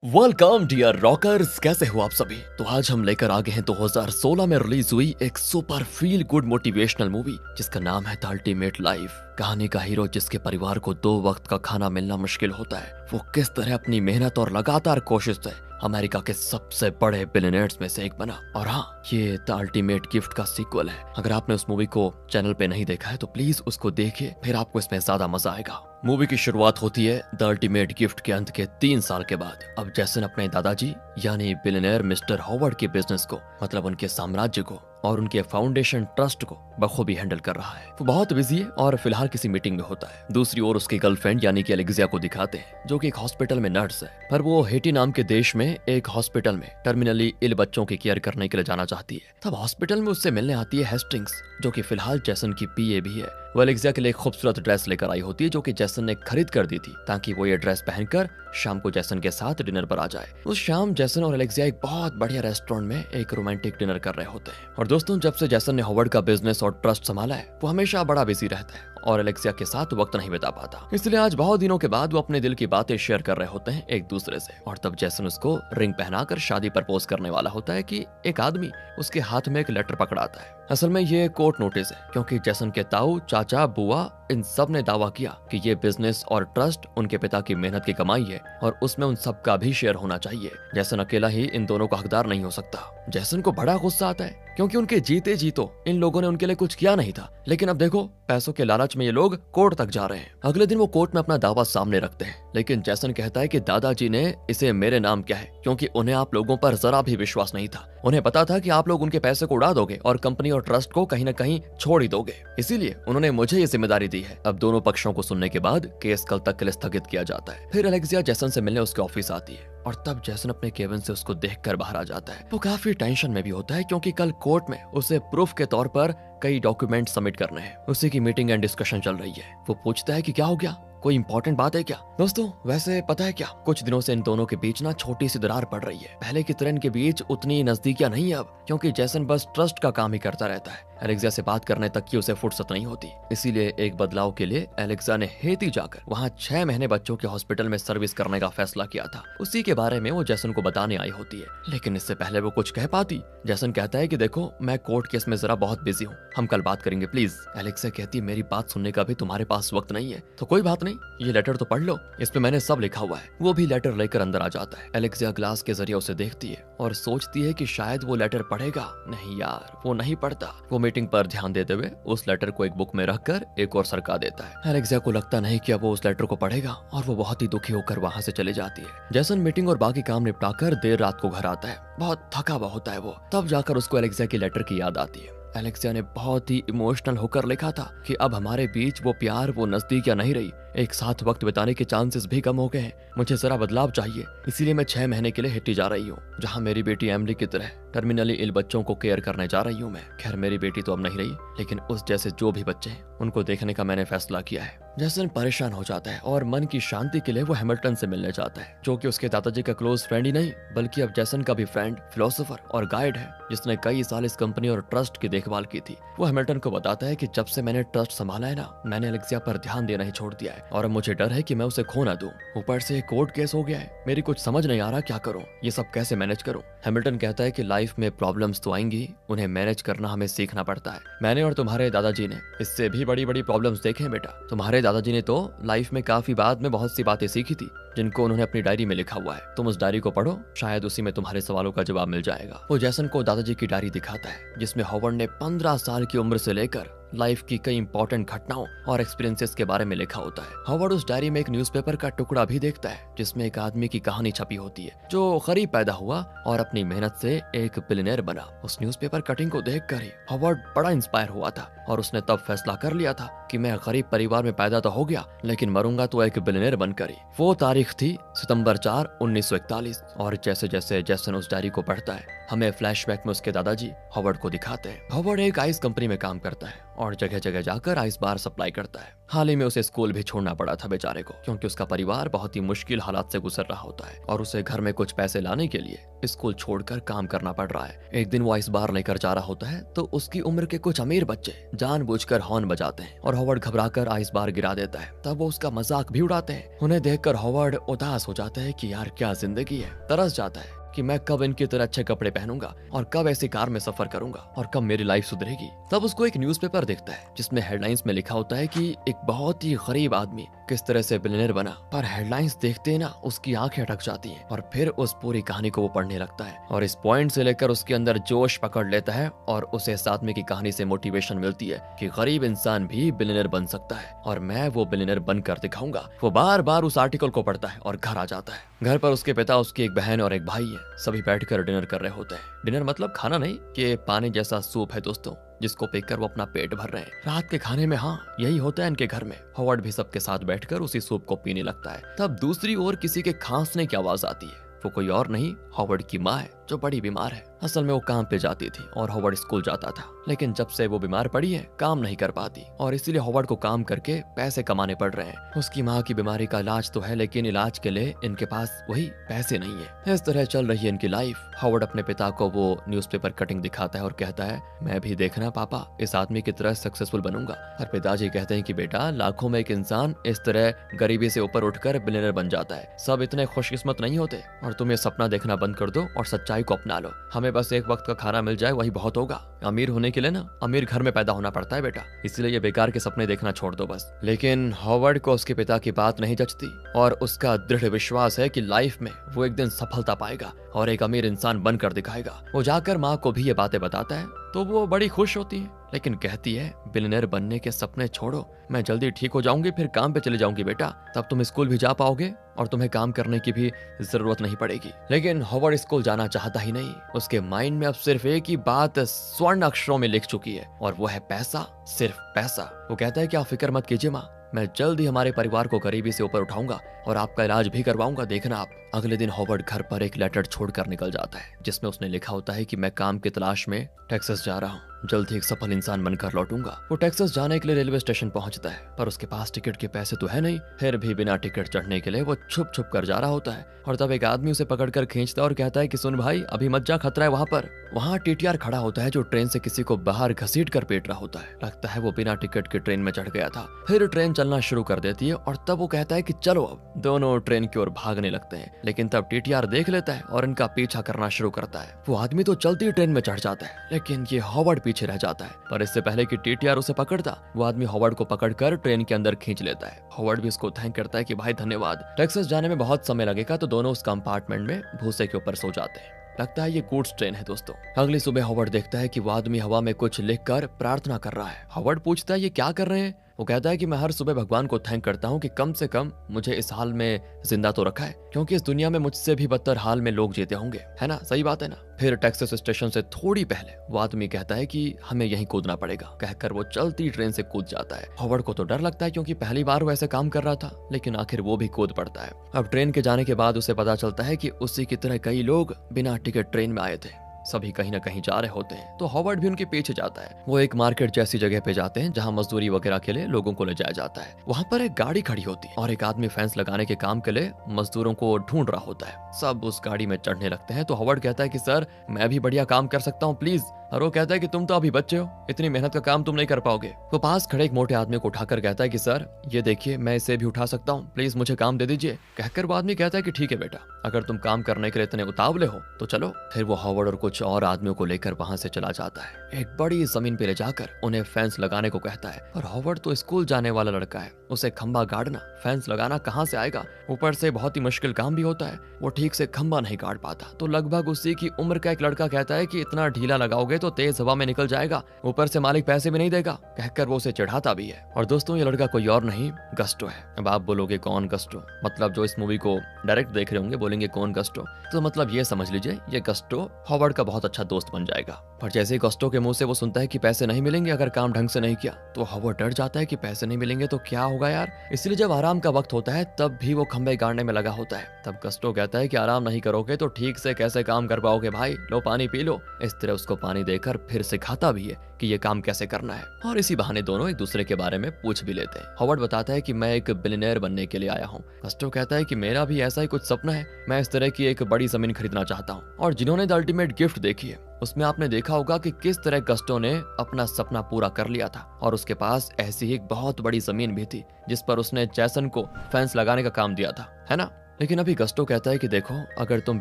Welcome dear rockers, कैसे हो आप सभी। तो आज हम लेकर आ गए हैं 2016 में रिलीज हुई एक super feel good motivational movie जिसका नाम है द अल्टीमेट लाइफ। कहानी का हीरो जिसके परिवार को 2 वक्त का खाना मिलना मुश्किल होता है, वो किस तरह अपनी मेहनत और लगातार कोशिश से अमेरिका के सबसे बड़े बिलियनर्स में से एक बना। और हाँ, ये द अल्टीमेट गिफ्ट का सीक्वल है। अगर आपने उस मूवी को चैनल पे नहीं देखा है तो प्लीज उसको देखिए, फिर आपको इसमें ज्यादा मजा आएगा। मूवी की शुरुआत होती है द अल्टीमेट गिफ्ट के अंत के 3 साल के बाद। अब जैसन अपने दादाजी यानी बिलियनर मिस्टर हॉवर्ड के बिजनेस को, मतलब उनके साम्राज्य को और उनके फाउंडेशन ट्रस्ट को बखूबी हैंडल कर रहा है। वो बहुत बिजी है और फिलहाल किसी मीटिंग में होता है। दूसरी ओर उसकी गर्लफ्रेंड यानी कि एलेक्सिया को दिखाते हैं, जो कि एक हॉस्पिटल में नर्स है, पर वो हेटी नाम के देश में एक हॉस्पिटल में टर्मिनली इल बच्चों की केयर करने के लिए जाना चाहती है। तब हॉस्पिटल में उससे मिलने आती है हेस्टिंग्स, जो कि फिलहाल जैसन की पीए भी है। वो एलेक्सिया के लिए एक खूबसूरत ड्रेस लेकर आई होती है, जो कि जैसन ने खरीद कर दी थी ताकि वो ये ड्रेस पहनकर शाम को जैसन के साथ डिनर पर आ जाए। उस शाम जैसन और एलेक्सिया एक बहुत बढ़िया रेस्टोरेंट में एक रोमांटिक डिनर कर रहे होते हैं। और दोस्तों, जब से जैसन ने हॉवर्ड का बिजनेस और ट्रस्ट संभाला है, वो हमेशा बड़ा बिजी रहता है और एलेक्सिया के साथ वक्त नहीं बिता पाता। इसलिए आज बहुत दिनों के बाद वो अपने दिल की बातें शेयर कर रहे होते हैं एक दूसरे से। और तब जैसन उसको रिंग पहनाकर शादी प्रपोज करने वाला होता है कि एक आदमी उसके हाथ में एक लेटर पकड़ाता है। असल में ये कोर्ट नोटिस है, क्योंकि जैसन के ताऊ, चाचा, बुआ इन सब ने दावा किया कि ये बिजनेस और ट्रस्ट उनके पिता की मेहनत की कमाई है और उसमें उन सब का भी शेयर होना चाहिए। जैसन अकेला ही इन दोनों का हकदार नहीं हो सकता। जैसन को बड़ा गुस्सा आता है, क्योंकि उनके जीते जी तो इन लोगों ने उनके लिए कुछ किया नहीं था, लेकिन अब देखो पैसों के लालच में ये लोग कोर्ट तक जा रहे हैं। अगले दिन वो कोर्ट में अपना दावा सामने रखते हैं, लेकिन जैसन कहता है कि दादाजी ने इसे मेरे नाम किया है, क्योंकि उन्हें आप लोगों पर जरा भी विश्वास नहीं था। उन्हें पता था कि आप लोग उनके पैसे को उड़ा दोगे और कंपनी और ट्रस्ट को कहीं न कहीं छोड़ ही दोगे, इसीलिए उन्होंने मुझे ये जिम्मेदारी दी है। अब दोनों पक्षों को सुनने के बाद केस कल तक के लिए स्थगित किया जाता है। फिर एलेक्सिया जैसन से मिलने उसके ऑफिस आती है और तब जैसन अपने केबिन से उसको देखकर बाहर आ जाता है। वो काफी टेंशन में भी होता है, क्योंकि कल कोर्ट में उसे प्रूफ के तौर पर कई डॉक्यूमेंट सबमिट करने हैं। उसी की मीटिंग एंड डिस्कशन चल रही है। वो पूछता है कि क्या हो गया, कोई इंपॉर्टेंट बात है क्या। दोस्तों, वैसे पता है क्या, कुछ दिनों से इन दोनों के बीच ना छोटी सी दरार पड़ रही है। पहले की तरह इनके बीच उतनी नजदीकियां नहीं है अब, क्योंकि जैसन बस ट्रस्ट का काम ही करता रहता है। एलेक्सिया से बात करने तक की उसे फुर्सत नहीं होती। इसीलिए एक बदलाव के लिए एलेक्सिया ने हेती जाकर वहाँ 6 महीने बच्चों के हॉस्पिटल में सर्विस करने का फैसला किया था। उसी के बारे में वो जैसन को बताने आई होती है, लेकिन इससे पहले वो कुछ कह पाती, जैसन कहता है कि देखो, मैं कोर्ट केस में जरा बहुत बिजी हूँ, हम कल बात करेंगे प्लीज। एलेक्सिया कहती है, मेरी बात सुनने का भी तुम्हारे पास वक्त नहीं है, तो कोई बात नहीं, ये लेटर तो पढ़ लो, इसमें मैंने सब लिखा हुआ है। वो भी लेटर लेकर अंदर आ जाता है। एलेक्सिया ग्लास के जरिए उसे देखती है और सोचती है कि शायद वो लेटर पढ़ेगा। नहीं यार, वो नहीं पढ़ता। वो मीटिंग पर ध्यान देते हुए उस लेटर को एक बुक में रखकर एक और सरका देता है। एलेक्सिया को लगता नहीं कि अब वो उस लेटर को पढ़ेगा और वो बहुत ही दुखी होकर वहां से चली जाती है। जैसन मीटिंग और बाकी काम निपटाकर देर रात को घर आता है, बहुत थका हुआ होता है वो। तब जाकर उसको एलेक्सिया की लेटर की याद आती है। एलेक्सिया ने बहुत ही इमोशनल होकर लिखा था कि अब हमारे बीच वो प्यार, वो नजदीकियां नहीं रही, एक साथ वक्त बिताने के चांसेस भी कम हो गए हैं। मुझे जरा बदलाव चाहिए, इसीलिए मैं 6 महीने के लिए हिट्टी जा रही हूँ, जहाँ मेरी बेटी एमली की तरह टर्मिनली इल बच्चों को केयर करने जा रही हूँ मैं। खैर, मेरी बेटी तो अब नहीं रही, लेकिन उस जैसे जो भी बच्चे हैं उनको देखने का मैंने फैसला किया है। जैसन परेशान हो जाता है और मन की शांति के लिए वो हैमिल्टन से मिलने जाता है, जो कि उसके दादाजी का क्लोज फ्रेंड ही नहीं बल्कि अब जैसन का भी फ्रेंड, फिलोसोफर और गाइड है, जिसने कई साल इस कंपनी और ट्रस्ट की देखभाल की थी। वो हैमिल्टन को बताता है कि जब से मैंने ट्रस्ट संभाला है ना, मैंने एलेक्सिया पर ध्यान देना ही छोड़ दिया है और अब मुझे डर है कि मैं उसे खो ना दूं। ऊपर से कोर्ट केस हो गया है, मेरी कुछ समझ नहीं आ रहा क्या करूं, ये सब कैसे मैनेज करूं। हैमिल्टन कहता है कि लाइफ में प्रॉब्लम्स तो आएंगी, उन्हें मैनेज करना हमें सीखना पड़ता है। मैंने और तुम्हारे दादाजी ने इससे भी बड़ी बड़ी प्रॉब्लम्स देखे हैं बेटा। तुम्हारे दादाजी ने तो लाइफ में काफी बाद में बहुत सी बातें सीखी थी, जिनको उन्होंने अपनी डायरी में लिखा हुआ है। तुम उस डायरी को पढ़ो, शायद उसी में तुम्हारे सवालों का जवाब मिल जाएगा। वो जैसन को दादाजी की डायरी दिखाता है, जिसमें हॉवर्ड ने 15 साल की उम्र से लेकर लाइफ की कई इंपॉर्टेंट घटनाओं और एक्सपीरियंसेस के बारे में लिखा होता है। हॉवर्ड उस डायरी में एक न्यूज़पेपर का टुकड़ा भी देखता है, जिसमें एक आदमी की कहानी छपी होती है, जो गरीब पैदा हुआ और अपनी मेहनत से एक बिलियनर बना। उस न्यूज़पेपर कटिंग को देखकर ही हॉवर्ड बड़ा इंस्पायर हुआ था और उसने तब फैसला कर लिया था कि मैं गरीब परिवार में पैदा तो हो गया, लेकिन मरूंगा तो एक बिलियनर बनकर ही। वो तारीख थी सितंबर 4, 1941। और जैसे जैसे जैसन उस डायरी को पढ़ता है, हमें फ्लैशबैक में उसके दादाजी हॉवर्ड को दिखाते हैं। हॉवर्ड एक आइस कंपनी में काम करता है और जगह जगह जाकर आइस बार सप्लाई करता है। हाल ही में उसे स्कूल भी छोड़ना पड़ा था बेचारे को, क्योंकि उसका परिवार बहुत ही मुश्किल हालात से गुजर रहा होता है और उसे घर में कुछ पैसे लाने के लिए स्कूल छोड़कर काम करना पड़ रहा है। एक दिन वो आइस बार लेकर जा रहा होता है तो उसकी उम्र के कुछ अमीर बच्चे जानबूझकर हॉर्न बजाते हैं और हॉवर्ड घबराकर आइस बार गिरा देता है। तब वो उसका मजाक भी उड़ाते हैं। उन्हें देखकर हॉवर्ड उदास हो जाता है कि यार क्या जिंदगी है। तरस जाता है कि मैं कब इनकी तरह अच्छे कपड़े पहनूंगा और कब ऐसी कार में सफर करूंगा और कब मेरी लाइफ सुधरेगी। तब उसको एक न्यूज़पेपर दिखता है जिसमें हेडलाइंस में लिखा होता है कि एक बहुत ही गरीब आदमी किस तरह से बिलियनर बना। पर हेडलाइंस देखते ही ना उसकी आंखें अटक जाती हैं और फिर उस पूरी कहानी को वो पढ़ने लगता है और इस पॉइंट से लेकर उसके अंदर जोश पकड़ लेता है और उसे इस आदमी की कहानी से मोटिवेशन मिलती है कि गरीब इंसान भी बिलियनर बन सकता है और मैं वो बिलियनर बनकर दिखाऊंगा। वो बार बार उस आर्टिकल को पढ़ता है और घर आ जाता है। घर पर उसके पिता, उसकी एक बहन और एक भाई है। सभी बैठकर डिनर कर रहे होते हैं। डिनर मतलब खाना नहीं, कि पानी जैसा सूप है दोस्तों, जिसको पीकर वो अपना पेट भर रहे हैं। रात के खाने में हाँ यही होता है इनके घर में। हॉवर्ड भी सबके साथ बैठकर उसी सूप को पीने लगता है। तब दूसरी ओर किसी के खांसने की आवाज आती है। वो कोई और नहीं, हॉवर्ड की माँ है जो बड़ी बीमार है। असल में वो काम पे जाती थी और हॉवर्ड स्कूल जाता था, लेकिन जब से वो बीमार पड़ी है काम नहीं कर पाती और इसीलिए हॉवर्ड को काम करके पैसे कमाने पड़ रहे हैं। उसकी माँ की बीमारी का इलाज तो है, लेकिन इलाज के लिए इनके पास वही पैसे नहीं है। इस तरह चल रही है इनकी लाइफ। हॉवर्ड अपने पिता को वो न्यूज़पेपर कटिंग दिखाता है और कहता है मैं भी देखना पापा इस आदमी की तरह सक्सेसफुल बनूंगा। और पिताजी कहते हैं कि बेटा लाखों में एक इंसान इस तरह गरीबी से ऊपर उठकर बिलियनर बन जाता है। सब इतने खुशकिस्मत नहीं होते और तुम ये सपना देखना बंद कर दो और सच्चाई को अपना लो। हमें बस एक वक्त का खाना मिल जाए वही बहुत होगा। अमीर होने के लिए ना अमीर घर में पैदा होना पड़ता है बेटा, इसलिए ये बेकार के सपने देखना छोड़ दो बस। लेकिन हॉवर्ड को उसके पिता की बात नहीं जचती और उसका दृढ़ विश्वास है कि लाइफ में वो एक दिन सफलता पाएगा और एक अमीर इंसान बनकर दिखाएगा। वो जाकर माँ को भी ये बातें बताता है तो वो बड़ी खुश होती है, लेकिन कहती है बिलियनर बनने के सपने छोड़ो, मैं जल्दी ठीक हो जाऊंगी फिर काम पे चले जाऊंगी बेटा, तब तुम स्कूल भी जा पाओगे और तुम्हें काम करने की भी जरूरत नहीं पड़ेगी। लेकिन हॉवर्ड स्कूल जाना चाहता ही नहीं। उसके माइंड में अब सिर्फ एक ही बात स्वर्ण अक्षरों में लिख चुकी है और वो है पैसा, सिर्फ पैसा। वो कहता है कि आप फिक्र मत कीजिए माँ, मैं जल्द ही हमारे परिवार को गरीबी से ऊपर उठाऊंगा और आपका इलाज भी करवाऊंगा, देखना आप। अगले दिन हॉवर्ड घर पर एक लेटर छोड़कर निकल जाता है जिसमें उसने लिखा होता है कि मैं काम की तलाश में टेक्सास जा रहा हूँ, जल्द ही एक सफल इंसान बनकर लौटूंगा। वो टेक्सास जाने के लिए रेलवे स्टेशन पहुंचता है पर उसके पास टिकट के पैसे तो है नहीं। फिर भी बिना टिकट चढ़ने के लिए वो छुप छुप कर जा रहा होता है और तब एक आदमी उसे पकड़कर खींचता है और कहता है कि सुन भाई अभी मत जा, खतरा है वहां पर। वहां टीटीआर खड़ा होता है जो ट्रेन से किसी को बाहर घसीट कर पेट रहा होता है। लगता है वो बिना टिकट के ट्रेन में चढ़ गया था। फिर ट्रेन चलना शुरू कर देती है और तब वो कहता है कि चलो अब। दोनों ट्रेन की ओर भागने लगते हैं, लेकिन तब टीटीआर देख लेता है और इनका पीछा करना शुरू करता है। वो आदमी तो चलती ट्रेन में चढ़ जाता है, लेकिन ये हॉवर्ड पीछे रह जाता है। पर इससे पहले कि टीटीआर उसे पकड़ता, वो आदमी हॉवर्ड को पकड़कर ट्रेन के अंदर खींच लेता है। हॉवर्ड भी उसको थैंक करता है कि भाई धन्यवाद, टेक्सास जाने में बहुत समय लगेगा। तो दोनों उस कंपार्टमेंट में भूसे के ऊपर सो जाते हैं। लगता है ये गुड्स ट्रेन है दोस्तों। अगली सुबह हॉवर्ड देखता है कि वो आदमी हवा में कुछ लिखकर प्रार्थना कर रहा है। हॉवर्ड पूछता है ये क्या कर रहे हैं। वो कहता है कि मैं हर सुबह भगवान को थैंक करता हूँ कि कम से कम मुझे इस हाल में जिंदा तो रखा है, क्योंकि इस दुनिया में मुझसे भी बदतर हाल में लोग जीते होंगे, है ना, सही बात है ना। फिर टेक्सास स्टेशन से थोड़ी पहले वो आदमी कहता है कि हमें यहीं कूदना पड़ेगा, कहकर वो चलती ट्रेन से कूद जाता है। हॉवर्ड को तो डर लगता है क्योंकि पहली बार वो ऐसे काम कर रहा था, लेकिन आखिर वो भी कूद पड़ता है। अब ट्रेन के जाने के बाद उसे पता चलता है कि उसी की तरह कई लोग बिना टिकट ट्रेन में आए थे। सभी कहीं ना कहीं जा रहे होते हैं, तो हॉवर्ड भी उनके पीछे जाता है। वो एक मार्केट जैसी जगह पे जाते हैं जहाँ मजदूरी वगैरह के लिए लोगों को ले जाया जाता है। वहाँ पर एक गाड़ी खड़ी होती है और एक आदमी फेंस लगाने के काम के लिए मजदूरों को ढूंढ रहा होता है। सब उस गाड़ी में चढ़ने लगते हैं तो हॉवर्ड कहता है कि सर मैं भी बढ़िया काम कर सकता हूँ प्लीज। और वो कहता है कि तुम तो अभी बच्चे हो, इतनी मेहनत का काम तुम नहीं कर पाओगे। वो पास खड़े एक मोटे आदमी को उठाकर कहता है कि सर ये देखिए मैं इसे भी उठा सकता हूँ, प्लीज मुझे काम दे दीजिए। कहकर वो आदमी कहता है कि ठीक है बेटा, अगर तुम काम करने के लिए इतने उतावले हो तो चलो। फिर वो हॉवर्ड और कुछ और आदमियों को लेकर वहां से चला जाता है। एक बड़ी जमीन पे ले जाकर उन्हें फेंस लगाने को कहता है। और हॉवर्ड तो स्कूल जाने वाला लड़का है, उसे खंबा गाड़ना, फेंस लगाना कहाँ से आएगा। ऊपर से बहुत ही मुश्किल काम भी होता है, वो ठीक से खंबा नहीं गाड़ पाता। तो लगभग उसी की उम्र का एक लड़का कहता है कि इतना ढीला लगाओगे तो तेज हवा में निकल जाएगा, ऊपर से मालिक पैसे भी नहीं देगा, कहकर वो उसे चिढ़ाता भी है। और दोस्तों ये लड़का कोई और नहीं गस्टो है। अब आप बोलोगे कौन गस्टो, मतलब जो इस मूवी को डायरेक्ट देख रहे होंगे बोलेंगे कौन गस्टो, तो मतलब ये समझ लीजिए ये गस्टो हॉवर्ड का बहुत अच्छा दोस्त बन जाएगा। पर जैसे ही गस्टो के मुंह से वो सुनता है कि पैसे नहीं मिलेंगे अगर काम ढंग से नहीं किया, तो हॉवर्ड डर जाता है कि पैसे नहीं मिलेंगे तो क्या होगा यार। इसलिए जब आराम का वक्त होता है तब भी वो खंबे गाड़ने में लगा होता है। तब गस्टो कहता है है कि आराम नहीं करोगे तो ठीक से कैसे काम कर पाओगे भाई, लो पानी पी लो। इस तरह उसको पानी देकर फिर सिखाता भी है कि ये काम कैसे करना है, और इसी बहाने दोनों एक दूसरे के बारे में पूछ भी लेते हैं। हॉवर्ड बताता है कि मैं एक बिलियनेयर बनने के लिए आया हूँ। गस्टो कहता है कि मेरा भी ऐसा ही कुछ सपना है, मैं इस तरह की एक बड़ी जमीन खरीदना चाहता हूँ। और जिन्होंने द अल्टीमेट गिफ्ट देखी है उसमें आपने देखा होगा कि किस तरह गस्टो ने अपना सपना पूरा कर लिया था, और उसके पास ऐसी ही एक बहुत बड़ी जमीन भी थी जिस पर उसने जैसन को फेंस लगाने का काम दिया था, है ना। लेकिन अभी गस्टो कहता है कि देखो, अगर तुम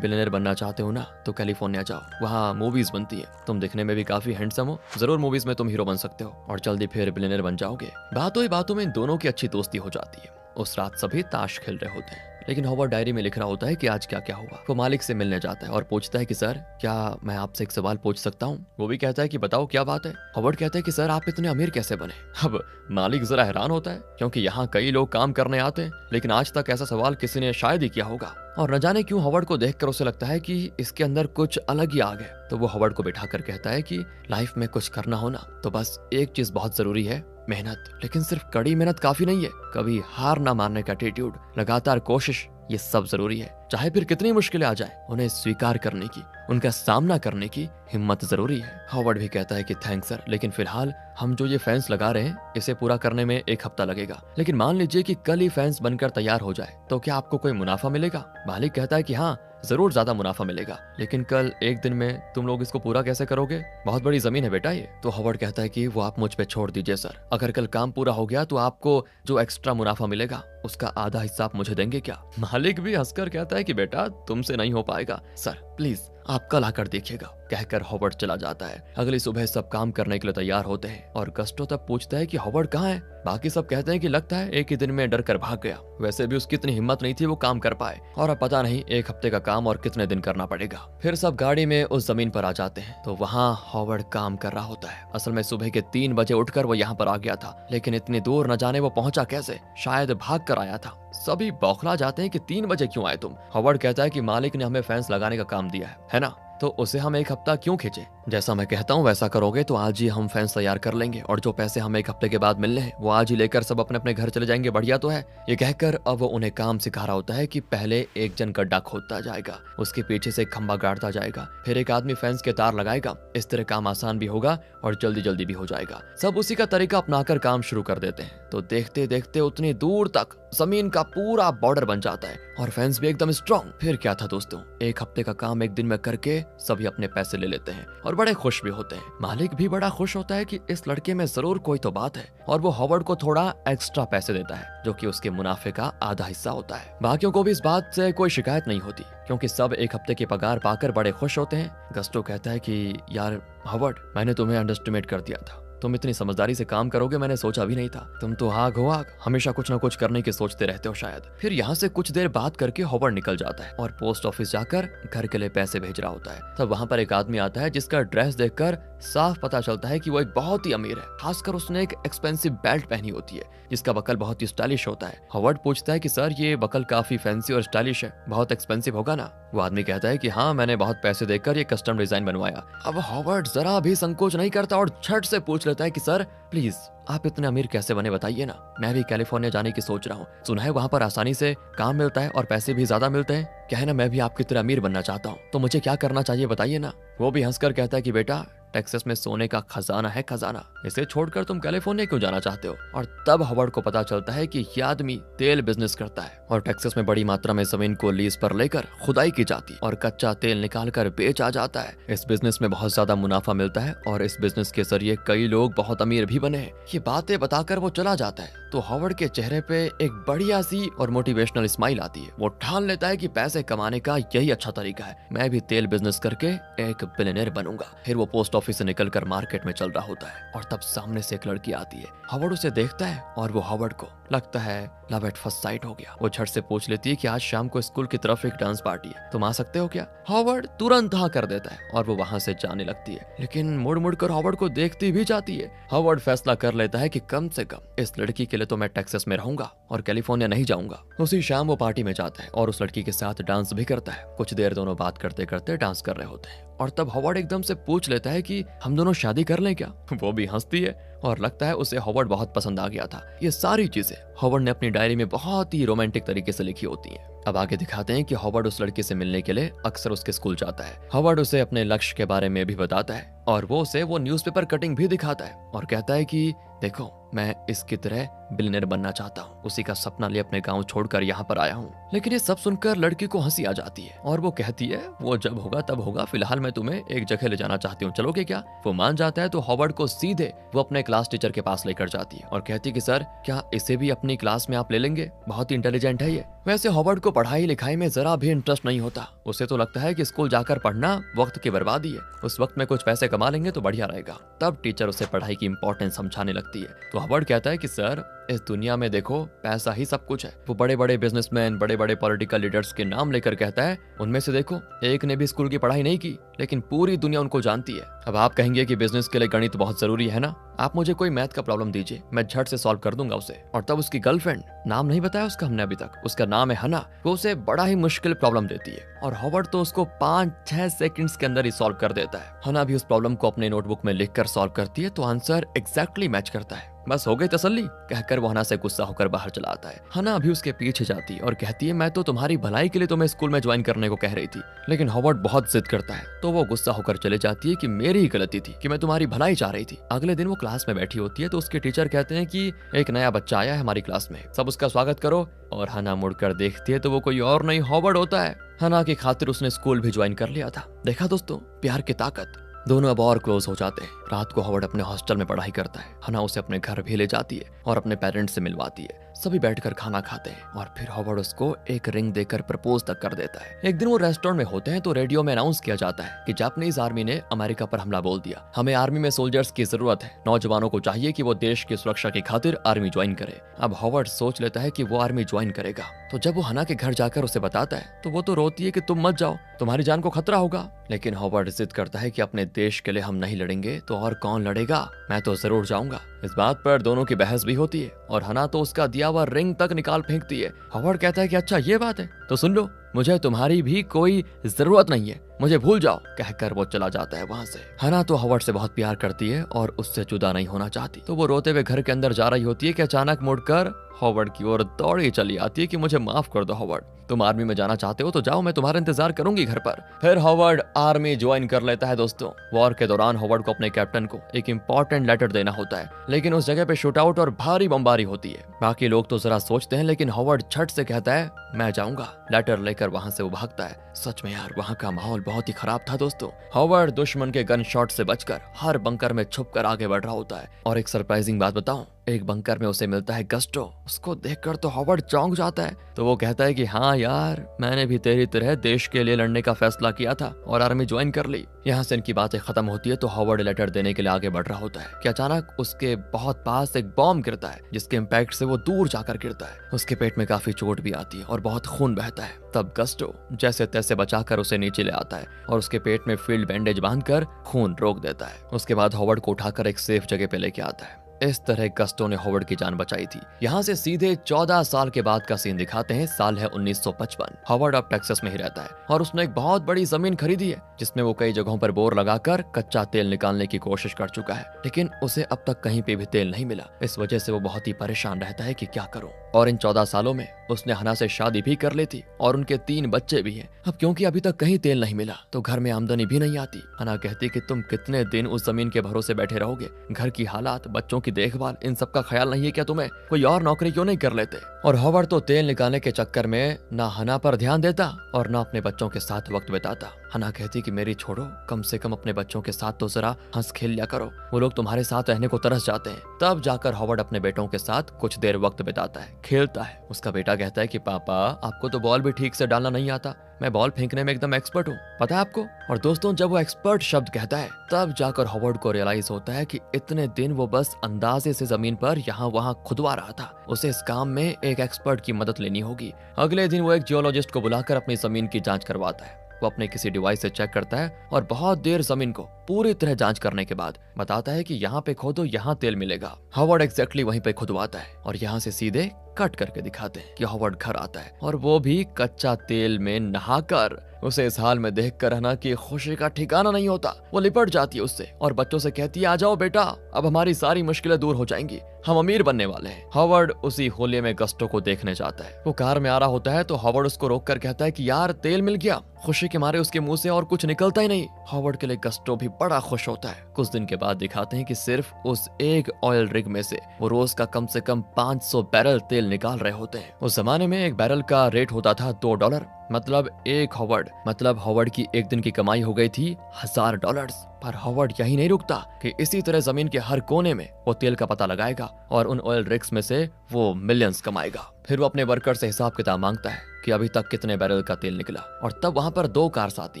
बिलियनर बनना चाहते हो ना तो कैलिफोर्निया जाओ, वहाँ मूवीज बनती है, तुम दिखने में भी काफी हैंडसम हो, जरूर मूवीज में तुम हीरो बन सकते हो और जल्दी फिर बिलियनर बन जाओगे। बातों ही बातों में इन दोनों की अच्छी दोस्ती हो जाती है। उस रात सभी ताश खेल रहे होते हैं, लेकिन हॉवर्ड डायरी में लिख रहा होता है कि आज क्या क्या हुआ। वो मालिक से मिलने जाता है और पूछता है कि सर, क्या मैं आपसे एक सवाल पूछ सकता हूँ। वो भी कहता है कि बताओ क्या बात है। हॉवर्ड कहता है कि सर, आप इतने अमीर कैसे बने। अब मालिक जरा हैरान होता है क्योंकि यहाँ कई लोग काम करने आते हैं, लेकिन आज तक ऐसा सवाल किसी ने शायद ही किया होगा। और न जाने क्यों हॉवर्ड को देखकर उसे लगता है कि इसके अंदर कुछ अलग ही आग है। तो वो हॉवर्ड को बिठाकर कहता है कि लाइफ में कुछ करना हो ना तो बस एक चीज बहुत जरूरी है, मेहनत। लेकिन सिर्फ कड़ी मेहनत काफी नहीं है, कभी हार ना मानने का एटीट्यूड, लगातार कोशिश, ये सब जरूरी है। चाहे फिर कितनी मुश्किलें आ जाए, उन्हें स्वीकार करने की, उनका सामना करने की हिम्मत जरूरी है। हॉवर्ड भी कहता है कि थैंक्स सर, लेकिन फिलहाल हम जो ये फैंस लगा रहे हैं इसे पूरा करने में 1 हफ्ता लगेगा। लेकिन मान लीजिए कि कल ही फैंस बनकर तैयार हो जाए तो क्या आपको कोई मुनाफा मिलेगा। मालिक कहता है कि हाँ, जरूर ज्यादा मुनाफा मिलेगा, लेकिन कल एक दिन में तुम लोग इसको पूरा कैसे करोगे, बहुत बड़ी जमीन है बेटा ये। तो हॉवर्ड कहता है कि वो आप मुझ पे छोड़ दीजिए सर, अगर कल काम पूरा हो गया तो आपको जो एक्स्ट्रा मुनाफा मिलेगा उसका आधा हिस्सा आप मुझे देंगे क्या। मालिक भी हंसकर कहता है कि बेटा तुमसे नहीं हो पाएगा सर, प्लीज आप कल आकर देखिएगा। कहकर हॉवर्ड चला जाता है। अगली सुबह सब काम करने के लिए तैयार होते हैं और गस्टो तब पूछता है कि हॉवर्ड कहाँ है। बाकी सब कहते हैं कि लगता है एक ही दिन में डर कर भाग गया। वैसे भी उसकी इतनी हिम्मत नहीं थी वो काम कर पाए, और अब पता नहीं 1 हफ्ते का काम और कितने दिन करना पड़ेगा। फिर सब गाड़ी में उस जमीन पर आ जाते हैं तो वहाँ हॉवर्ड काम कर रहा होता है। असल में सुबह के 3 बजे उठकर वो यहाँ पर आ गया था, लेकिन इतनी दूर न जाने वो पहुंचा कैसे, शायद भाग कर आया था। सभी बौखला जाते हैं कि 3 बजे क्यों आए तुम। हॉवर्ड कहता है कि मालिक ने हमें फैंस लगाने का काम दिया है ना, तो उसे हम 1 हफ्ता क्यों खींचे। जैसा मैं कहता हूँ वैसा करोगे तो आज ही हम फैंस तैयार कर लेंगे, और जो पैसे हमें 1 हफ्ते के बाद मिलने हैं वो आज ही लेकर सब अपने अपने घर चले जाएंगे, बढ़िया तो है। ये कहकर अब वो उन्हें काम सिखा रहा होता है कि पहले एक जन गड्ढा खोदता जाएगा, उसके पीछे से एक खंबा गाड़ता जाएगा, फिर एक आदमी फैंस के तार लगाएगा। इस तरह काम आसान भी होगा और जल्दी जल्दी भी हो जाएगा। सब उसी का तरीका अपनाकर काम शुरू कर देते हैं। तो देखते देखते उतनी दूर तक जमीन का पूरा बॉर्डर बन जाता है और फैंस भी एकदम स्ट्रॉन्ग। फिर क्या था दोस्तों, 1 हफ्ते का काम 1 दिन में करके सभी अपने पैसे ले लेते हैं और बड़े खुश भी होते हैं। मालिक भी बड़ा खुश होता है कि इस लड़के में जरूर कोई तो बात है, और वो हॉवर्ड को थोड़ा एक्स्ट्रा पैसे देता है जो कि उसके मुनाफे का आधा हिस्सा होता है। बाकियों को भी इस बात से कोई शिकायत नहीं होती क्योंकि सब 1 हफ्ते की पगार पाकर बड़े खुश होते हैं। गस्टो कहता है कि यार हॉवर्ड, मैंने तुम्हें अंडरएस्टिमेट कर दिया था, तुम इतनी समझदारी से काम करोगे मैंने सोचा भी नहीं था। तुम तो आग हो आग, हमेशा कुछ ना कुछ करने की सोचते रहते हो शायद। फिर यहाँ से कुछ देर बात करके हॉवर्ड निकल जाता है और पोस्ट ऑफिस जाकर घर के लिए पैसे भेज रहा होता है। तब वहाँ पर एक आदमी आता है जिसका ड्रेस देखकर साफ पता चलता है कि वो एक बहुत ही अमीर है। खासकर उसने एक एक्सपेंसिव बेल्ट पहनी होती है जिसका बकल बहुत ही स्टाइलिश होता है। हॉवर्ड पूछता है कि सर, ये बकल काफी फैंसी और स्टाइलिश है, बहुत एक्सपेंसिव होगा ना। वो आदमी कहता है कि हाँ, मैंने बहुत पैसे देकर ये कस्टम डिजाइन बनवाया। अब हॉवर्ड जरा भी संकोच नहीं करता और झट से पूछ लेता है कि सर प्लीज आप इतने अमीर कैसे बने, बताइए ना। मैं भी कैलिफोर्निया जाने की सोच रहा हूँ, सुना है वहाँ पर आसानी से काम मिलता है और पैसे भी ज्यादा मिलते हैं। क्या है ना, मैं भी आपकी तरह अमीर बनना चाहता हूँ, तो मुझे क्या करना चाहिए बताइए ना। वो भी हंसकर कहता है कि बेटा, टेक्सास में सोने का खजाना है, खजाना, इसे छोड़कर तुम कैलिफोर्निया क्यों जाना चाहते हो। और तब हॉवर्ड को पता चलता है कि ये आदमी तेल बिजनेस करता है और टेक्सास में बड़ी मात्रा में जमीन को लीज पर लेकर खुदाई की जाती है और कच्चा तेल निकालकर बेचा जाता है। इस बिजनेस में बहुत ज्यादा मुनाफा मिलता है और इस बिजनेस के जरिए कई लोग बहुत अमीर भी बने हैं। ये बातें बताकर वो चला जाता है तो हॉवर्ड के चेहरे पे एक बढ़िया सी और मोटिवेशनल स्माइल आती है। वो ठान लेता है कि पैसे कमाने का यही अच्छा तरीका है, मैं भी तेल बिजनेस करके एक बिलियनर बनूंगा। फिर वो पोस्ट ऑफिस से निकलकर मार्केट में चल रहा होता है और तब सामने से एक लड़की आती है। हॉवर्ड उसे देखता है और वो हॉवर्ड को लगता है लव एट फर्स्ट साइट हो गया। वो झट से पूछ लेती है कि आज शाम को स्कूल की तरफ एक डांस पार्टी है, तुम आ सकते हो क्या। हॉवर्ड तुरंत हाँ कर देता है और वो वहां से जाने लगती है, लेकिन मुड़ मुड़ कर हॉवर्ड को देखती भी जाती है। हॉवर्ड फैसला कर लेता है कि कम से कम इस लड़की के लिए तो मैं टेक्सास में रहूंगा और कैलिफोर्निया नहीं जाऊंगा। उसी शाम वो पार्टी में जाता है और उस लड़की के साथ डांस भी करता है। कुछ देर दोनों बात करते करते डांस कर रहे होते हैं और तब हॉवर्ड एकदम से पूछ लेता है कि हम दोनों शादी कर लें क्या। वो भी हंसती है और लगता है उसे हॉवर्ड बहुत पसंद आ गया था। ये सारी चीजें हॉवर्ड ने अपनी डायरी में बहुत ही रोमांटिक तरीके से लिखी होती हैं। अब आगे दिखाते हैं कि हॉवर्ड उस लड़की से मिलने के लिए अक्सर उसके स्कूल जाता है। हॉवर्ड उसे अपने लक्ष्य के बारे में भी बताता है और वो उसे वो न्यूज़पेपर कटिंग भी दिखाता है और कहता है कि देखो, मैं इसकी तरह बिलियनर बनना चाहता हूँ। उसी का सपना लिए अपने गांव छोड़कर यहाँ पर आया हूँ। लेकिन ये सब सुनकर लड़की को हंसी आ जाती है और वो कहती है वो जब होगा तब होगा, फिलहाल मैं तुम्हें एक जगह ले जाना चाहती हूँ, चलोगे क्या? वो मान जाता है तो हॉवर्ड को सीधे वो अपने क्लास टीचर के पास लेकर जाती है और कहती है कि सर, क्या इसे भी अपनी क्लास में आप ले लेंगे? बहुत ही इंटेलिजेंट है ये। वैसे हॉवर्ड को पढ़ाई लिखाई में जरा भी इंटरेस्ट नहीं होता। उसे तो लगता है कि स्कूल जाकर पढ़ना वक्त की बर्बादी है, उस वक्त में कुछ पैसे कमा लेंगे तो बढ़िया रहेगा। तब टीचर उसे पढ़ाई की इंपॉर्टेंस समझाने लगती है तो हॉवर्ड कहता है कि सर, इस दुनिया में देखो, पैसा ही सब कुछ है। वो बड़े बड़े बिजनेसमैन, बड़े बड़े पॉलिटिकल लीडर्स के नाम लेकर कहता है, उनमें से देखो एक ने भी स्कूल की पढ़ाई नहीं की, लेकिन पूरी दुनिया उनको जानती है। अब आप कहेंगे कि बिजनेस के लिए गणित बहुत जरूरी है ना, आप मुझे कोई मैथ का प्रॉब्लम दीजिए, मैं झट से सॉल्व कर दूंगा उसे। और तब उसकी गर्लफ्रेंड, नाम नहीं बताया उसका हमने अभी तक, उसका नाम है हना, वो उसे बड़ा ही मुश्किल प्रॉब्लम देती है और हॉवर्ड तो उसको 5-6 सेकंड्स के अंदर ही सॉल्व कर देता है। हना भी उस प्रॉब्लम को अपने नोटबुक में लिखकर सॉल्व करती है तो आंसर एग्जैक्टली मैच करता है। बस हो गई तसल्ली, कहकर वो हना से गुस्सा होकर बाहर चला आता है। हना अभी उसके पीछे जाती है और कहती है, मैं तो तुम्हारी भलाई के लिए तुम्हें स्कूल में ज्वाइन करने को कह रही थी। लेकिन हॉवर्ड बहुत जिद करता है तो वो गुस्सा होकर चले जाती है कि मेरी ही गलती थी कि मैं तुम्हारी भलाई चाह रही थी। अगले दिन वो क्लास में बैठी होती है तो उसके टीचर कहते हैं कि एक नया बच्चा आया है हमारी क्लास में, सब उसका स्वागत करो। और हना मुड़कर देखती है तो वो कोई और नहीं, हॉवर्ड होता है। हना की खातिर उसने स्कूल भी ज्वाइन कर लिया था। देखा दोस्तों, प्यार की ताकत। दोनों अब और क्लोज हो जाते हैं। रात को हॉवर्ड अपने हॉस्टल में पढ़ाई करता है। हना उसे अपने घर भी ले जाती है और अपने पेरेंट्स से मिलवाती है। सभी बैठकर खाना खाते हैं और फिर हॉवर्ड उसको एक रिंग देकर प्रपोज तक कर देता है। एक दिन वो रेस्टोरेंट में होते हैं तो रेडियो में अनाउंस किया जाता है कि जापानीज आर्मी ने अमेरिका पर हमला बोल दिया, हमें आर्मी में सोल्जर्स की जरूरत है, नौजवानों को चाहिए कि वो देश की सुरक्षा की खातिर आर्मी ज्वाइन करे। अब हॉवर्ड सोच लेता है कि वो आर्मी ज्वाइन करेगा तो जब वो हना के घर जाकर उसे बताता है तो वो तो रोती है कि तुम मत जाओ, तुम्हारी जान को खतरा होगा। लेकिन हॉवर्ड जिद करता है कि अपने देश के लिए हम नहीं लड़ेंगे तो और कौन लड़ेगा, मैं तो जरूर जाऊंगा। इस बात पर दोनों की बहस भी होती है और हना तो उसका दिया हुआ रिंग तक निकाल फेंकती है। हॉवर्ड कहता है कि अच्छा ये बात है तो सुन लो, मुझे तुम्हारी भी कोई जरूरत नहीं है, मुझे भूल जाओ, कहकर वो चला जाता है वहां से। हना तो हॉवर्ड से बहुत प्यार करती है और उससे जुदा नहीं होना चाहती तो वो रोते हुए घर के अंदर जा रही होती है कि अचानक मुड़कर हॉवर्ड की ओर दौड़ी चली आती है कि मुझे माफ कर दो हॉवर्ड, तुम आर्मी में जाना चाहते हो तो जाओ, मैं तुम्हारा इंतजार करूंगी घर पर। फिर हॉवर्ड आर्मी ज्वाइन कर लेता है। दोस्तों, वॉर के दौरान हॉवर्ड को अपने कैप्टन को एक इंपॉर्टेंट लेटर देना होता है, लेकिन उस जगह पे शूटआउट और भारी बमबारी होती है। बाकी लोग तो जरा सोचते हैं लेकिन हॉवर्ड झट से कहता है मैं जाऊंगा। लेटर लेकर वहां से वो भागता है। सच में यार, वहां का माहौल बहुत ही खराब था दोस्तों। हॉवर्ड दुश्मन के गन शॉट से बचकर हर बंकर में छुपकर आगे बढ़ रहा होता है। और एक सरप्राइजिंग बात बताऊं, एक बंकर में उसे मिलता है गस्टो। उसको देखकर तो हॉवर्ड चौंक जाता है तो वो कहता है कि हाँ यार, मैंने भी तेरी तरह देश के लिए लड़ने का फैसला किया था और आर्मी ज्वाइन कर ली। यहाँ से इनकी बातें खत्म होती है तो हॉवर्ड लेटर देने के लिए आगे बढ़ रहा होता है कि अचानक उसके बहुत पास एक बॉम्ब गिरता है जिसके इम्पैक्ट से वो दूर जाकर गिरता है। उसके पेट में काफी चोट भी आती है और बहुत खून बहता है। तब गस्टो जैसे तैसे बचाकर उसे नीचे ले आता है और उसके पेट में फील्ड बैंडेज बांधकर खून रोक देता है। उसके बाद हॉवर्ड को उठाकर एक सेफ जगह पे लेके आता है। इस तरह गस्टो ने हॉवर्ड की जान बचाई थी। यहाँ से सीधे 14 साल के बाद का सीन दिखाते हैं। साल है 1955। हॉवर्ड अब टेक्सास में ही रहता है और उसने एक बहुत बड़ी जमीन खरीदी है जिसमें वो कई जगहों पर बोर लगाकर कच्चा तेल निकालने की कोशिश कर चुका है, लेकिन उसे अब तक कहीं पे भी तेल नहीं मिला। इस वजह से वो बहुत ही परेशान रहता है कि क्या करूं। और इन 14 सालों में उसने हना से शादी भी कर ली थी और उनके 3 बच्चे भी हैं। अब क्योंकि अभी तक कहीं तेल नहीं मिला तो घर में आमदनी भी नहीं आती। हना कहती कि तुम कितने दिन उस जमीन के भरोसे बैठे रहोगे, घर की हालात, बच्चों की देखभाल, इन सब का ख्याल नहीं है क्या तुम्हें? कोई और नौकरी क्यों नहीं कर लेते? और हॉवर्ड तो तेल निकालने के चक्कर में ना हना पर ध्यान देता और ना अपने बच्चों के साथ वक्त बिताता। हना कहती कि मेरी छोड़ो, कम से कम अपने बच्चों के साथ तो जरा हंस खेल लिया करो, वो लोग तुम्हारे साथ रहने को तरस जाते हैं। तब जाकर हॉवर्ड अपने बेटों के साथ कुछ देर वक्त बिताता है, खेलता है। उसका बेटा कहता है कि पापा, आपको तो बॉल भी ठीक से डालना नहीं आता, मैं बॉल फेंकने में एकदम एक्सपर्ट हूँ, पता है आपको? और दोस्तों, जब वो एक्सपर्ट शब्द कहता है तब जाकर हॉवर्ड को रियलाइज होता है कि इतने दिन वो बस अंदाजे से जमीन पर यहाँ वहाँ खुदवा रहा था। उसे इस काम में एक एक्सपर्ट की मदद लेनी होगी। अगले दिन वो एक जियोलॉजिस्ट को बुलाकर अपनी जमीन की जांच करवाता है। वो अपने किसी डिवाइस से चेक करता है और बहुत देर जमीन को पूरी तरह जांच करने के बाद बताता है कि यहाँ पे खोदो, यहाँ तेल मिलेगा। हॉवर्ड एग्जैक्टली वहीं पे खुदवाता है और यहाँ से सीधे कट करके दिखाते हैं कि हॉवर्ड घर आता है और वो भी कच्चा तेल में नहाकर। उसे इस हाल में देखकर हना की खुशी का ठिकाना नहीं होता। वो लिपट जाती है उससे और बच्चों से कहती है, आ जाओ बेटा, अब हमारी सारी मुश्किलें दूर हो जाएंगी, हम अमीर बनने वाले हैं। हॉवर्ड उसी होली में गस्टो को देखने जाता है। वो कार में आ रहा होता है तो हॉवर्ड उसको रोक कर कहता है कि यार तेल मिल गया। खुशी के मारे उसके मुंह से और कुछ निकलता ही नहीं। हॉवर्ड के लिए गस्टो भी बड़ा खुश होता है। कुछ दिन के बाद दिखाते हैं कि सिर्फ उस एक ऑयल रिग में से वो रोज का कम से कम 500 बैरल तेल निकाल रहे होते हैं। उस जमाने में एक बैरल का रेट होता था $2, मतलब एक हॉवर्ड, मतलब हॉवर्ड की एक दिन की कमाई हो गई थी $1000। पर हॉवर्ड यही नहीं रुकता कि इसी तरह जमीन के हर कोने में वो तेल का पता लगाएगा और उन ऑयल रिग्स में से वो मिलियंस कमाएगा। फिर वो अपने वर्कर से हिसाब किताब मांगता है कि अभी तक कितने बैरल का तेल निकला। और तब वहां पर 2 कार्स आती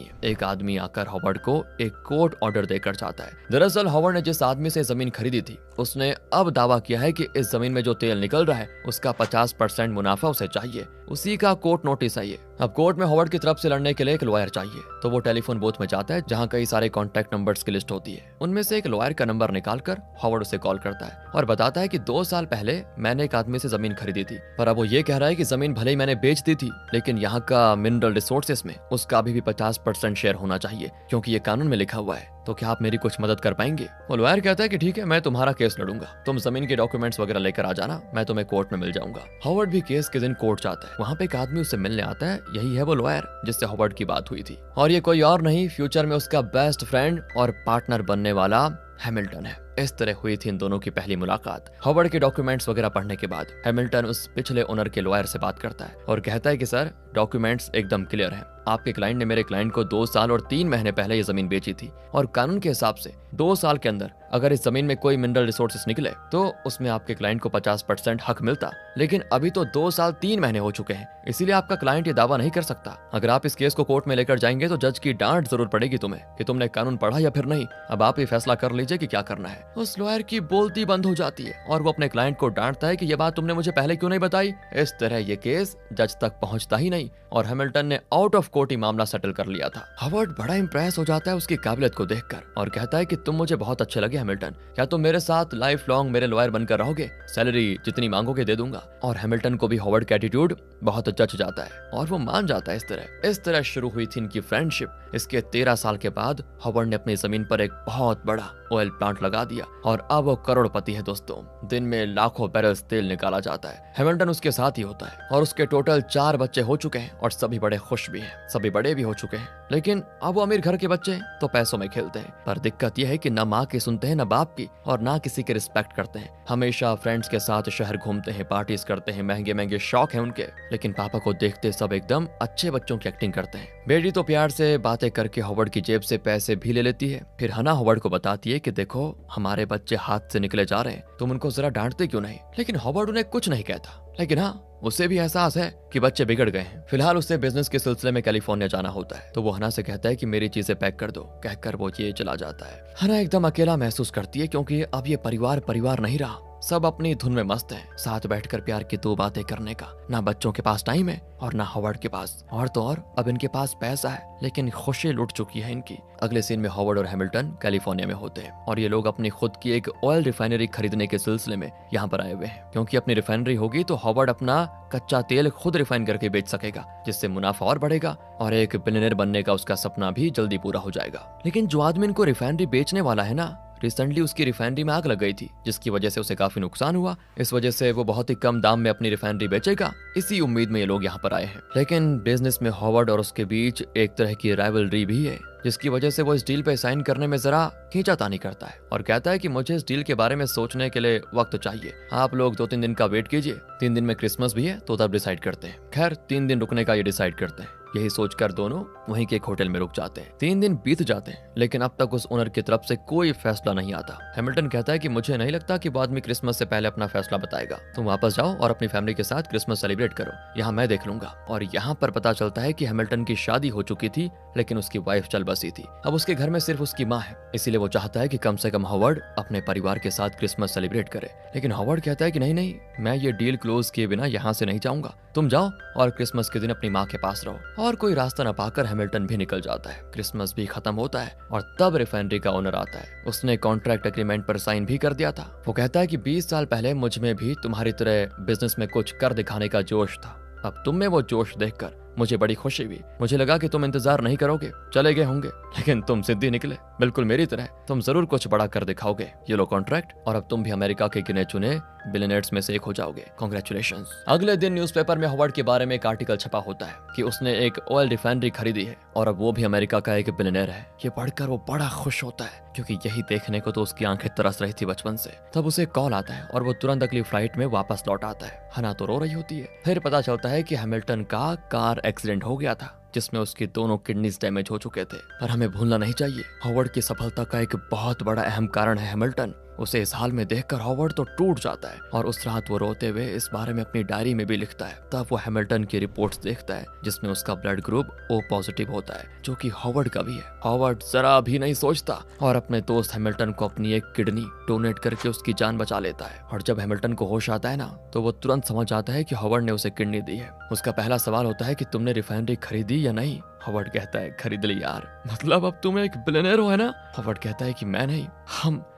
हैं। एक आदमी आकर हॉवर्ड को एक कोर्ट ऑर्डर देकर जाता है। दरअसल हॉवर्ड ने जिस आदमी से जमीन खरीदी थी उसने अब दावा किया है कि इस जमीन में जो तेल निकल रहा है उसका 50% मुनाफा उसे चाहिए। उसी का कोर्ट नोटिस है ये। अब कोर्ट में हॉवर्ड की तरफ से लड़ने के लिए एक लॉयर चाहिए, तो वो टेलीफोन बूथ में जाता है जहाँ कई सारे कॉन्टैक्ट नंबर्स की लिस्ट होती है। उनमें से एक लॉयर का नंबर निकालकर हॉवर्ड उसे कॉल करता है और बताता है कि 2 साल पहले मैंने एक आदमी से जमीन खरीदी थी, पर अब वो ये कह रहा है कि जमीन भले ही मैंने बेच दी थी, लेकिन यहाँ का मिनरल रिसोर्सेस में उसका अभी भी 50% शेयर होना चाहिए, क्योंकि ये कानून में लिखा हुआ है। तो क्या आप मेरी कुछ मदद कर पाएंगे? वो लॉयर कहता है कि ठीक है, मैं तुम्हारा केस लड़ूंगा, तुम जमीन के डॉक्यूमेंट्स वगैरह लेकर आ जाना, मैं तुम्हें कोर्ट में मिल जाऊंगा। हॉवर्ड भी केस के दिन कोर्ट जाता है। वहाँ पे एक आदमी उससे मिलने आता है। यही है वो लॉयर जिससे हॉवर्ड की बात हुई थी, और ये कोई और नहीं, फ्यूचर में उसका बेस्ट फ्रेंड और पार्टनर बनने वाला हैमिल्टन है। इस तरह हुई थी इन दोनों की पहली मुलाकात। हॉवर्ड के डॉक्यूमेंट्स वगैरह पढ़ने के बाद हैमिल्टन उस पिछले ओनर के लॉयर से बात करता है और कहता है कि सर, डॉक्यूमेंट्स एकदम क्लियर हैं। आपके क्लाइंट ने मेरे क्लाइंट को 2 साल और 3 महीने पहले ये जमीन बेची थी, और कानून के हिसाब से 2 साल के अंदर अगर इस जमीन में कोई मिनरल रिसोर्सेस निकले तो उसमें आपके क्लाइंट को 50% हक मिलता। लेकिन अभी तो 2 साल 3 महीने हो चुके हैं, इसीलिए आपका क्लाइंट ये दावा नहीं कर सकता। अगर आप इस केस को कोर्ट में लेकर जाएंगे तो जज की डांट जरूर पड़ेगी तुम्हें कि तुमने कानून पढ़ा या फिर नहीं। अब आप ये फैसला कर लीजिए कि क्या करना है। उस लॉयर की बोलती बंद हो जाती है और वो अपने क्लाइंट को डांटता है कि ये बात तुमने मुझे पहले क्यों नहीं बताई। इस तरह ये केस जज तक पहुंचता ही नहीं और हैमिल्टन ने आउट ऑफ कोर्ट ही मामला सेटल कर लिया था। हॉवर्ड बड़ा इंप्रेस हो जाता है उसकी काबिलियत को देखकर और कहता है कि तुम मुझे बहुत अच्छे लगे हैमिल्टन, क्या तुम मेरे साथ लाइफ लॉन्ग मेरे लॉयर बनकर रहोगे? सैलरी जितनी मांगोगे दे दूंगा। और हैमिल्टन को भी हॉवर्ड का एटीट्यूड बहुत जच जाता है और वो मान जाता है। इस तरह शुरू हुई थी इनकी फ्रेंडशिप। इसके 13 साल के बाद हॉवर्ड ने अपनी जमीन पर एक बहुत बड़ा ऑयल प्लांट लगा दिया और अब वो करोड़पति है दोस्तों। दिन में लाखों बैरल्स तेल निकाला जाता है। हैमिल्टन उसके साथ ही होता है और उसके टोटल 4 बच्चे हो चुके हैं और सभी बड़े खुश भी हैं, सभी बड़े भी हो चुके हैं। लेकिन अब वो अमीर घर के बच्चे तो पैसों में खेलते हैं, पर दिक्कत यह है कि न माँ की सुनते हैं न बाप की, और ना किसी की रिस्पेक्ट करते हैं। हमेशा फ्रेंड्स के साथ शहर घूमते हैं, पार्टीज करते हैं, महंगे महंगे शौक है उनके, लेकिन पापा को देखते सब एकदम अच्छे बच्चों की एक्टिंग करते हैं। बेटी तो प्यार से बातें करके हॉवर्ड की जेब से पैसे भी ले लेती है। फिर हना हॉवर्ड को बताती है कि देखो हमारे बच्चे हाथ से निकले जा रहे हैं, तुम उनको जरा डांटते क्यों नहीं? लेकिन हॉवर्ड उन्हें कुछ नहीं कहता, लेकिन हाँ उसे भी एहसास है कि बच्चे बिगड़ गए हैं। फिलहाल उसे बिजनेस के सिलसिले में कैलिफोर्निया जाना होता है, तो वो हना से कहता है कि मेरी चीजें पैक कर दो, कहकर वो ये चला जाता है। हना एकदम अकेला महसूस करती है क्योंकि अब ये परिवार नहीं रहा। सब अपनी धुन में मस्त हैं, साथ बैठकर प्यार की 2 बातें करने का ना बच्चों के पास टाइम है और ना हॉवर्ड के पास। और तो और अब इनके पास पैसा है, लेकिन खुशी लुट चुकी है इनकी। अगले सीन में हॉवर्ड और हैमिल्टन कैलिफोर्निया में होते हैं और ये लोग अपनी खुद की एक ऑयल रिफाइनरी खरीदने के सिलसिले में यहाँ पर आए हुए हैं, क्योंकि अपनी रिफाइनरी होगी तो हॉवर्ड अपना कच्चा तेल खुद रिफाइन करके बेच सकेगा, जिससे मुनाफा और बढ़ेगा और एक बिलियनर बनने का उसका सपना भी जल्दी पूरा हो जाएगा। लेकिन जो आदमी इनको रिफाइनरी बेचने वाला है ना, रिसेंटली उसकी रिफाइनरी में आग लग गई थी, जिसकी वजह से उसे काफी नुकसान हुआ। इस वजह से वो बहुत ही कम दाम में अपनी रिफाइनरी बेचेगा, इसी उम्मीद में ये लोग यहाँ पर आए हैं। लेकिन बिजनेस में हॉवर्ड और उसके बीच एक तरह की राइवलरी भी है, जिसकी वजह से वो इस डील पे साइन करने में जरा खींचातानी करता है और कहता है कि मुझे इस डील के बारे में सोचने के लिए वक्त चाहिए, आप लोग 2-3 दिन का वेट कीजिए, 3 दिन में क्रिसमस भी है तो तब डिसाइड करते हैं। खैर 3 दिन रुकने का ये डिसाइड करते हैं। यही सोचकर दोनों वहीं के एक होटल में रुक जाते हैं। 3 दिन बीत जाते हैं, लेकिन अब तक उस ओनर की तरफ से कोई फैसला नहीं आता। हैमिल्टन कहता है कि मुझे नहीं लगता कि वो आदमी क्रिसमस से पहले अपना फैसला बताएगा, तुम वापस जाओ और अपनी फैमिली के साथ क्रिसमस सेलिब्रेट करो, यहाँ मैं देख लूंगा। और यहाँ पर पता चलता है कि हैमिल्टन की शादी हो चुकी थी लेकिन उसकी वाइफ चल बसी थी। अब उसके घर में सिर्फ उसकी माँ है, इसीलिए वो चाहता है कि कम से कम हॉवर्ड अपने परिवार के साथ क्रिसमस सेलिब्रेट करे। लेकिन हॉवर्ड कहता है कि नहीं नहीं, मैं ये डील क्लोज किए बिना यहाँ से नहीं जाऊंगा, तुम जाओ और क्रिसमस के दिन अपनी माँ के पास रहो। और कोई रास्ता न पाकर हैमिल्टन भी निकल जाता है। क्रिसमस भी खत्म होता है और तब रिफाइनरी का ओनर आता है। उसने कॉन्ट्रैक्ट एग्रीमेंट पर साइन भी कर दिया था। वो कहता है कि 20 साल पहले मुझ में भी तुम्हारी तरह बिजनेस में कुछ कर दिखाने का जोश था। अब तुम में वो जोश देखकर मुझे बड़ी खुशी हुई। मुझे लगा कि तुम इंतजार नहीं करोगे, चले गए होंगे, लेकिन तुम जिद्दी निकले, बिल्कुल मेरी तरह। तुम जरूर कुछ बड़ा कर दिखाओगे। ये लो कॉन्ट्रैक्ट, और अब तुम भी अमेरिका के गिने चुने बिलियनेयर्स में से एक हो जाओगे। कांग्रेचुलेशंस। अगले दिन न्यूज़पेपर में हॉवर्ड के बारे में एक आर्टिकल छपा होता है कि उसने एक ऑयल रिफाइनरी खरीदी है और अब वो भी अमेरिका का एक बिलियनेयर है। ये पढ़कर वो बड़ा खुश होता है क्योंकि यही देखने को तो उसकी आंखें तरस रही थी बचपन से। तब उसे कॉल आता है और वो तुरंत अगली फ्लाइट में वापस लौट आता है। हना तो रो रही होती है। फिर पता चलता है कि हैमिल्टन का कार एक्सीडेंट हो गया था जिसमें उसकी दोनों किडनीज डैमेज हो चुके थे। पर हमें भूलना नहीं चाहिए, हॉवर्ड की सफलता का एक बहुत बड़ा अहम कारण है हैमिल्टन। उसे इस हाल में देखकर हॉवर्ड तो टूट जाता है और उस रात वो रोते हुए इस बारे में अपनी डायरी में भी लिखता है। तब वो हैमिल्टन की रिपोर्ट्स देखता है जिसमें उसका ब्लड ग्रुप O पॉजिटिव होता है, जो कि हॉवर्ड का भी है। हॉवर्ड जरा भी नहीं सोचता और अपने दोस्त हैमिल्टन को अपनी एक किडनी डोनेट करके उसकी जान बचा लेता है। और जब हैमिल्टन को होश आता है ना, तो वो तुरंत समझ जाता है कि हॉवर्ड ने उसे किडनी दी है। उसका पहला सवाल होता है कि तुमने रिफाइनरी खरीदी या नहीं। हॉवर्ड कहता है खरीद ली यार, मतलब अब तुम एक बिलियनेयर हो, है ना। हॉवर्ड कहता है कि मैं नहीं,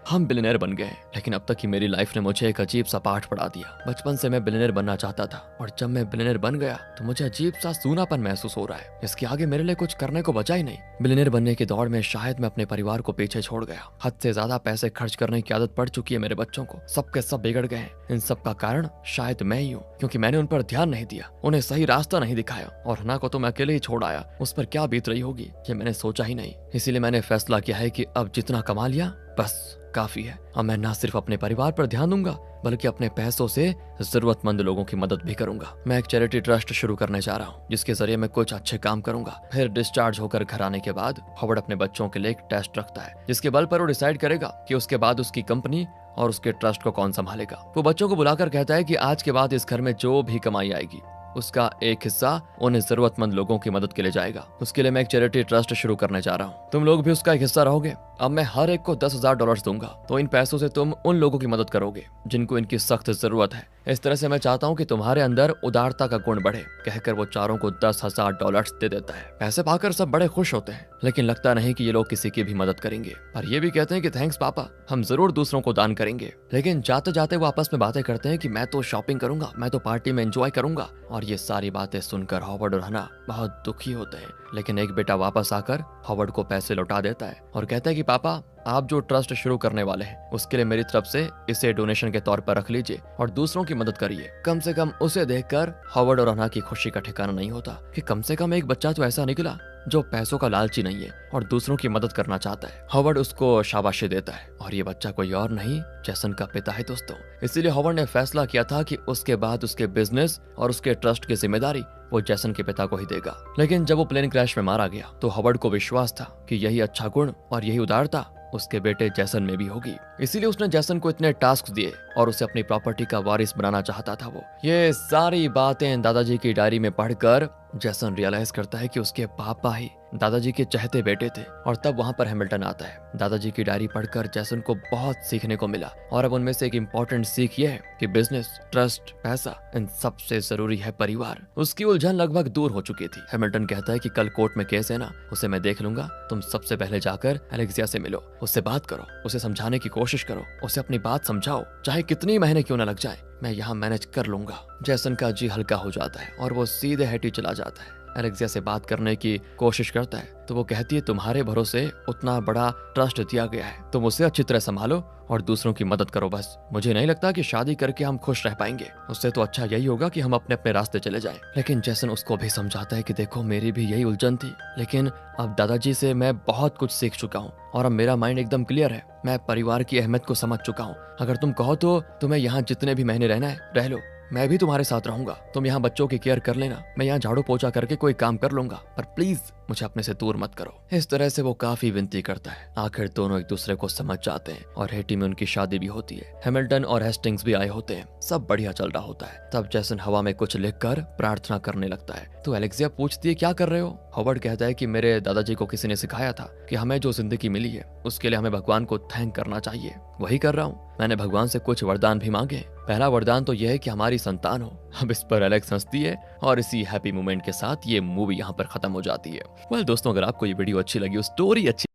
हम बिलियनेयर बन गए। लेकिन अब तक की मेरी लाइफ ने मुझे एक अजीब सा पाठ पढ़ा दिया। बचपन से मैं बिलियनेयर बनना चाहता था और जब मैं बिलियनेयर बन गया तो मुझे अजीब सा सूनापन महसूस हो रहा है। इसके आगे मेरे लिए कुछ करने को बचा ही नहीं। बिलियनेयर बनने की दौड़ में शायद मैं अपने परिवार को पीछे छोड़ गया। हद से ज्यादा पैसे खर्च करने की आदत पड़ चुकी है मेरे बच्चों को। सबके सब बिगड़ गए हैं। इन सब का कारण शायद मैं ही हूँ, क्योंकि मैंने उन पर ध्यान नहीं दिया, उन्हें सही रास्ता नहीं दिखाया और हना को तो मैं अकेले ही छोड़ आया। उस पर क्या बीत रही होगी ये मैंने सोचा ही नहीं। इसीलिए मैंने फैसला किया है कि अब जितना कमा लिया बस काफी है। अब मैं ना सिर्फ अपने परिवार पर ध्यान दूंगा बल्कि अपने पैसों से जरूरतमंद लोगों की मदद भी करूंगा। मैं एक चैरिटी ट्रस्ट शुरू करने जा रहा हूँ जिसके जरिए मैं कुछ अच्छे काम करूंगा। फिर डिस्चार्ज होकर घर आने के बाद हॉवर्ड अपने बच्चों के लिए एक टेस्ट रखता है जिसके बल पर वो डिसाइड करेगा कि उसके बाद उसकी कंपनी और उसके ट्रस्ट को कौन संभालेगा। वो बच्चों को बुलाकर कहता है कि आज के बाद इस घर में जो भी कमाई आएगी उसका एक हिस्सा उन जरूरतमंद लोगों की मदद के लिए जाएगा। उसके लिए मैं एक चैरिटी ट्रस्ट शुरू करने जा रहा हूँ। तुम लोग भी उसका एक हिस्सा रहोगे। अब मैं हर एक को $10,000 दूंगा, तो इन पैसों से तुम उन लोगों की मदद करोगे जिनको इनकी सख्त जरूरत है। इस तरह से मैं चाहता हूँ कि तुम्हारे अंदर उदारता का गुण बढ़े। कहकर वो चारों को $10,000 दे देता है। पैसे पाकर सब बड़े खुश होते हैं, लेकिन लगता नहीं कि ये लोग किसी की भी मदद करेंगे। पर ये भी कहते हैं कि थैंक्स पापा, हम जरूर दूसरों को दान करेंगे। लेकिन जाते जाते वो आपस में बातें करते हैं कि मैं तो शॉपिंग करूंगा, मैं तो पार्टी में एंजॉय करूंगा। और ये सारी बातें सुनकर हॉवर्ड और हना बहुत दुखी होते हैं। लेकिन एक बेटा वापस आकर हॉवर्ड को पैसे लौटा देता है और कहता है कि पापा, आप जो ट्रस्ट शुरू करने वाले हैं उसके लिए मेरी तरफ से इसे डोनेशन के तौर पर रख लीजिए और दूसरों की मदद करिए। कम से कम उसे देखकर हॉवर्ड और हना की खुशी का ठिकाना नहीं होता कि कम से कम एक बच्चा तो ऐसा निकला जो पैसों का लालची नहीं है और दूसरों की मदद करना चाहता है। हॉवर्ड उसको शाबाशी देता है और ये बच्चा कोई और नहीं, जैसन का पिता है दोस्तों। इसीलिए हॉवर्ड ने फैसला किया था कि उसके बाद उसके बिजनेस और उसके ट्रस्ट की जिम्मेदारी वो जैसन के पिता को ही देगा। लेकिन जब वो प्लेन क्रैश में मारा गया तो हॉवर्ड को विश्वास था कि यही अच्छा गुण और यही उदारता उसके बेटे जैसन में भी होगी। इसीलिए उसने जैसन को इतने टास्क दिए और उसे अपनी प्रॉपर्टी का वारिस बनाना चाहता था। वो ये सारी बातें दादाजी की डायरी में पढ़कर जैसन रियलाइज करता है कि उसके पापा ही दादाजी के चहते बेटे थे। और तब वहां पर हैमिल्टन आता है। दादाजी की डायरी पढ़कर जैसन को बहुत सीखने को मिला और अब उनमें से एक इम्पोर्टेंट सीख ये है कि बिजनेस, ट्रस्ट, पैसा, इन सबसे जरूरी है परिवार। उसकी उलझन लगभग दूर हो चुकी थी। हैमिल्टन कहता है कि कल कोर्ट में केस है ना, उसे मैं देख लूंगा। तुम सबसे पहले जाकर एलेक्सिया से मिलो, उससे बात करो, उसे समझाने की कोशिश करो, उसे अपनी बात समझाओ, चाहे कितनी महीने क्यों न लग जाए, मैं यहाँ मैनेज कर लूंगा। जैसन का जी हल्का हो जाता है और वो सीधे हेटी चला जाता है। एलेक्सिया से बात करने की कोशिश करता है तो वो कहती है तुम्हारे भरोसे उतना बड़ा ट्रस्ट दिया गया है, तुम उसे अच्छी तरह संभालो और दूसरों की मदद करो बस। मुझे नहीं लगता कि शादी करके हम खुश रह पाएंगे, उससे तो अच्छा यही होगा कि हम अपने अपने रास्ते चले जाएं। लेकिन जैसन उसको भी समझाता है कि देखो मेरी भी यही उलझन थी, लेकिन अब दादाजी से मैं बहुत कुछ सीख चुका हूँ और अब मेरा माइंड एकदम क्लियर है। मैं परिवार की अहमियत को समझ चुका हूँ। अगर तुम कहो तो तुम्हें यहाँ जितने भी महीने रहना है रह लो, मैं भी तुम्हारे साथ रहूंगा। तुम यहाँ बच्चों की केयर कर लेना, मैं यहाँ झाड़ू पोछा करके कोई काम कर लूंगा, पर प्लीज मुझे अपने से दूर मत करो। इस तरह से वो काफी विनती करता है। आखिर दोनों एक दूसरे को समझ जाते हैं और हेटी में उनकी शादी भी होती है। हैमिल्टन और हेस्टिंग्स भी आए होते हैं। सब बढ़िया चल रहा होता है। तब जैसन हवा में कुछ लिखकर प्रार्थना करने लगता है तो एलेक्सिया पूछती है क्या कर रहे हो। हॉवर्ड कहता है कि मेरे दादाजी को किसी ने सिखाया था कि हमें जो जिंदगी मिली है उसके लिए हमें भगवान को थैंक करना चाहिए। वही कर रहा हूँ। मैंने भगवान से कुछ वरदान भी मांगे। पहला वरदान तो यह है कि हमारी संतान हो। अब इस पर एलेक्स हंसती है और इसी हैप्पी मोमेंट के साथ ये मूवी यहाँ पर खत्म हो जाती है। वेल दोस्तों, अगर आपको ये वीडियो अच्छी लगी हो, स्टोरी अच्छी